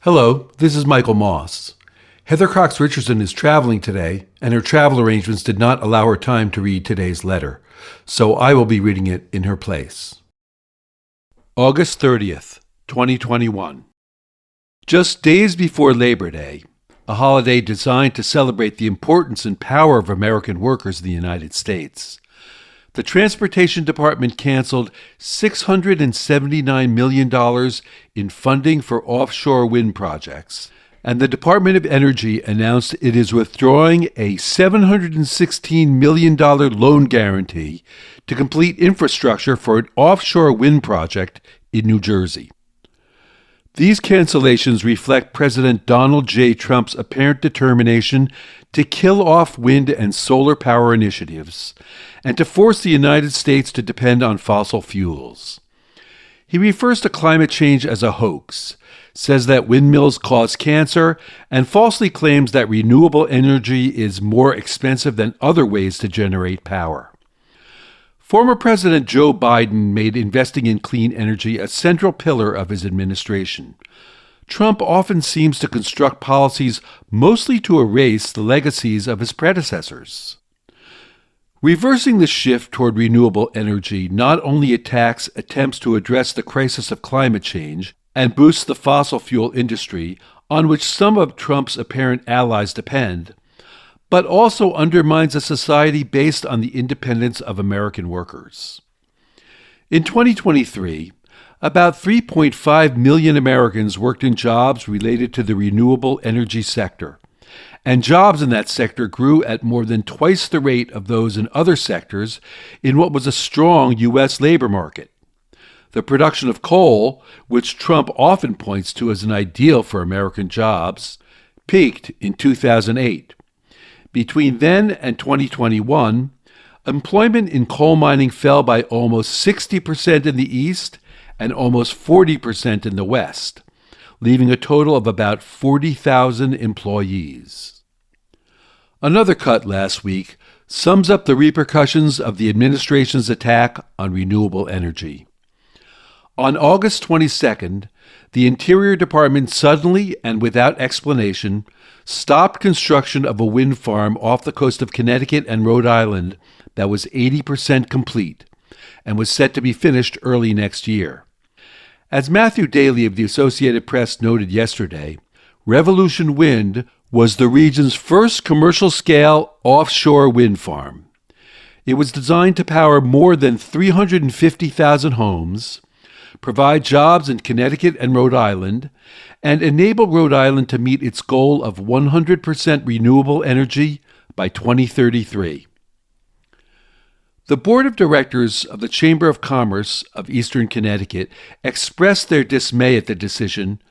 Hello, this is Michael Moss. Heather Cox Richardson is traveling today, and her travel arrangements did not allow her time to read today's letter, so I will be reading it in her place. August 30th, 2021. Just days before Labor Day, a holiday designed to celebrate the importance and power of American workers in the United States, the Transportation Department canceled $679 million in funding for offshore wind projects, and the Department of Energy announced it is withdrawing a $716 million loan guarantee to complete infrastructure for an offshore wind project in New Jersey. These cancellations reflect President Donald J. Trump's apparent determination to kill off wind and solar power initiatives and to force the United States to depend on fossil fuels. He refers to climate change as a hoax, says that windmills cause cancer, and falsely claims that renewable energy is more expensive than other ways to generate power. Former President Joe Biden made investing in clean energy a central pillar of his administration. Trump often seems to construct policies mostly to erase the legacies of his predecessors. Reversing the shift toward renewable energy not only attacks attempts to address the crisis of climate change and boosts the fossil fuel industry, on which some of Trump's apparent allies depend, but also undermines a society based on the independence of American workers. In 2023, about 3.5 million Americans worked in jobs related to the renewable energy sector, and jobs in that sector grew at more than twice the rate of those in other sectors in what was a strong U.S. labor market. The production of coal, which Trump often points to as an ideal for American jobs, peaked in 2008. Between then and 2021, employment in coal mining fell by almost 60% in the East and almost 40% in the West, leaving a total of about 40,000 employees. Another cut last week sums up the repercussions of the administration's attack on renewable energy. On August 22nd, the Interior Department suddenly and without explanation stopped construction of a wind farm off the coast of Connecticut and Rhode Island that was 80% complete and was set to be finished early next year. As Matthew Daly of the Associated Press noted yesterday, Revolution Wind was the region's first commercial-scale offshore wind farm. It was designed to power more than 350,000 homes, provide jobs in Connecticut and Rhode Island, and enable Rhode Island to meet its goal of 100% renewable energy by 2033. The Board of Directors of the Chamber of Commerce of Eastern Connecticut expressed their dismay at the decision,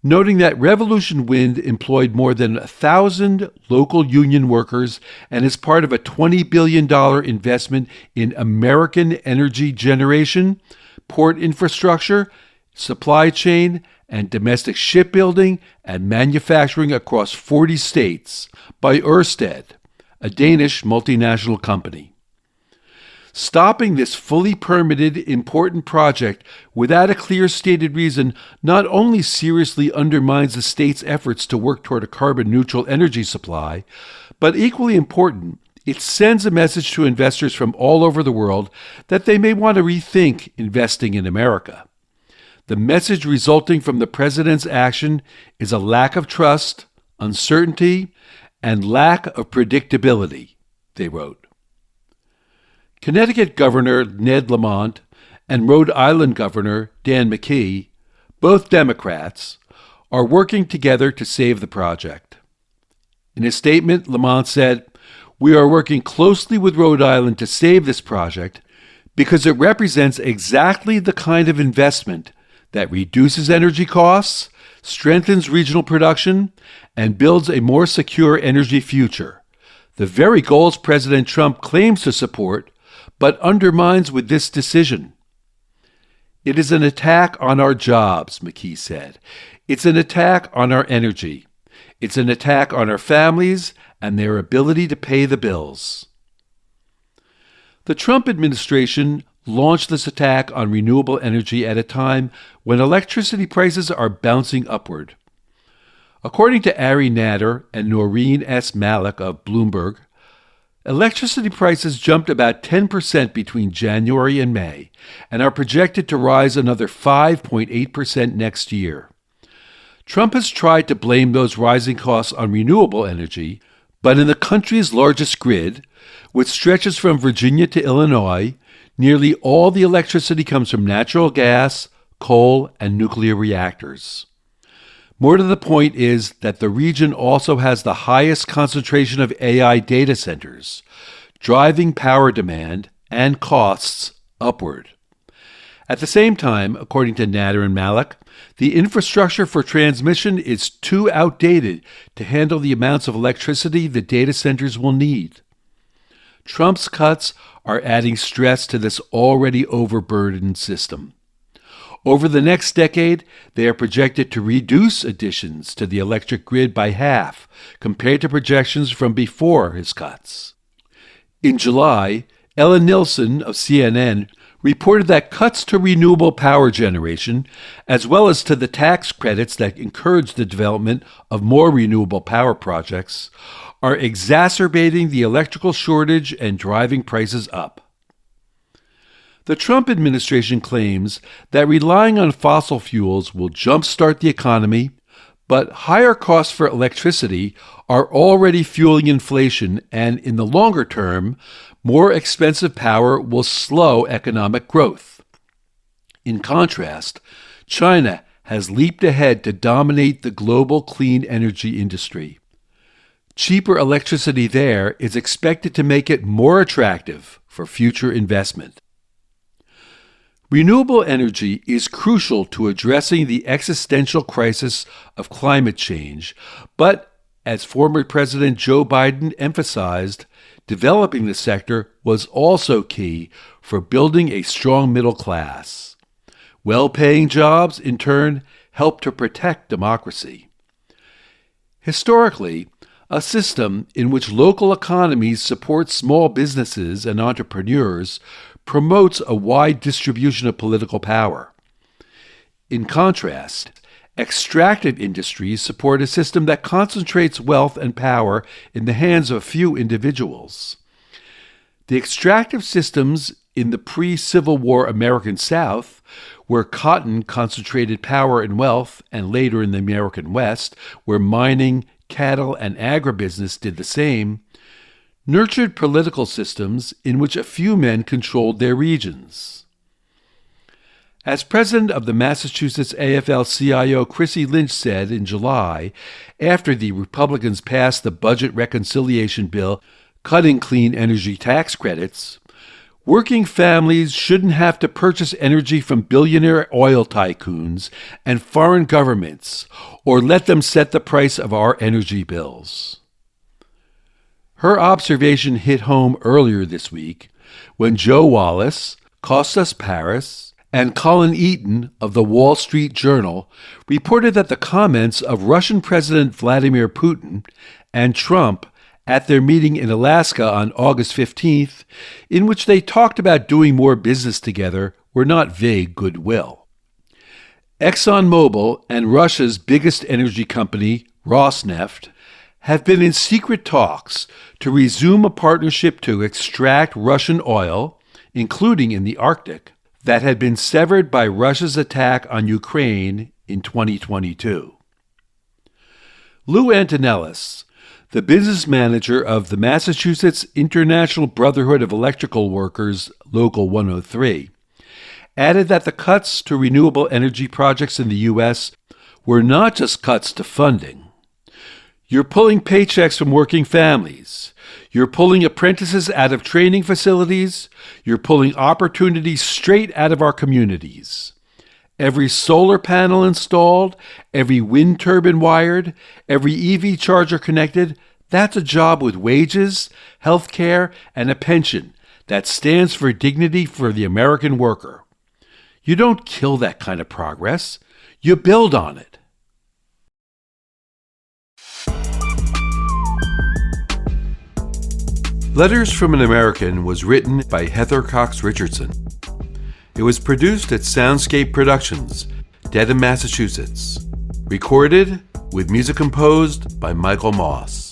noting that Revolution Wind employed more than 1,000 local union workers and is part of a $20 billion investment in American energy generation, port infrastructure, supply chain, and domestic shipbuilding and manufacturing across 40 states by Ørsted, a Danish multinational company. Stopping this fully permitted, important project without a clear stated reason not only seriously undermines the state's efforts to work toward a carbon-neutral energy supply, but equally important, it sends a message to investors from all over the world that they may want to rethink investing in America. The message resulting from the president's action is a lack of trust, uncertainty, and lack of predictability, they wrote. Connecticut Governor Ned Lamont and Rhode Island Governor Dan McKee, both Democrats, are working together to save the project. In a statement, Lamont said, "We are working closely with Rhode Island to save this project because it represents exactly the kind of investment that reduces energy costs, strengthens regional production, and builds a more secure energy future, the very goals President Trump claims to support but undermines with this decision." "It is an attack on our jobs," McKee said. "It's an attack on our energy. It's an attack on our families and their ability to pay the bills." The Trump administration launched this attack on renewable energy at a time when electricity prices are bouncing upward. According to Ari Nader and Noreen S. Malik of Bloomberg, electricity prices jumped about 10% between January and May and are projected to rise another 5.8% next year. Trump has tried to blame those rising costs on renewable energy, but in the country's largest grid, which stretches from Virginia to Illinois, nearly all the electricity comes from natural gas, coal, and nuclear reactors. More to the point is that the region also has the highest concentration of AI data centers, driving power demand and costs upward. At the same time, according to Nader and Malik, the infrastructure for transmission is too outdated to handle the amounts of electricity the data centers will need. Trump's cuts are adding stress to this already overburdened system. Over the next decade, they are projected to reduce additions to the electric grid by half compared to projections from before his cuts. In July, Ellen Nilsen of CNN reported that cuts to renewable power generation, as well as to the tax credits that encourage the development of more renewable power projects, are exacerbating the electrical shortage and driving prices up. The Trump administration claims that relying on fossil fuels will jumpstart the economy, but higher costs for electricity are already fueling inflation, and in the longer term, more expensive power will slow economic growth. In contrast, China has leaped ahead to dominate the global clean energy industry. Cheaper electricity there is expected to make it more attractive for future investment. Renewable energy is crucial to addressing the existential crisis of climate change, but, as former President Joe Biden emphasized, developing the sector was also key for building a strong middle class. Well-paying jobs, in turn, help to protect democracy. Historically, a system in which local economies support small businesses and entrepreneurs promotes a wide distribution of political power. In contrast, extractive industries support a system that concentrates wealth and power in the hands of a few individuals. The extractive systems in the pre-Civil War American South, where cotton concentrated power and wealth, and later in the American West, where mining, cattle, and agribusiness did the same, nurtured political systems in which a few men controlled their regions. As president of the Massachusetts AFL-CIO, Chrissy Lynch said in July, after the Republicans passed the budget reconciliation bill cutting clean energy tax credits, working families shouldn't have to purchase energy from billionaire oil tycoons and foreign governments or let them set the price of our energy bills. Her observation hit home earlier this week when Joe Wallace, Costas Paris, and Colin Eaton of the Wall Street Journal reported that the comments of Russian President Vladimir Putin and Trump at their meeting in Alaska on August 15th, in which they talked about doing more business together, were not vague goodwill. ExxonMobil and Russia's biggest energy company, Rosneft, have been in secret talks to resume a partnership to extract Russian oil, including in the Arctic, that had been severed by Russia's attack on Ukraine in 2022. Lou Antonellis, the business manager of the Massachusetts International Brotherhood of Electrical Workers, Local 103, added that the cuts to renewable energy projects in the U.S. were not just cuts to funding. You're pulling paychecks from working families. You're pulling apprentices out of training facilities. You're pulling opportunities straight out of our communities. Every solar panel installed, every wind turbine wired, every EV charger connected, that's a job with wages, health care, and a pension that stands for dignity for the American worker. You don't kill that kind of progress. You build on it. Letters from an American was written by Heather Cox Richardson. It was produced at Soundscape Productions, Dedham, Massachusetts. Recorded with music composed by Michael Moss.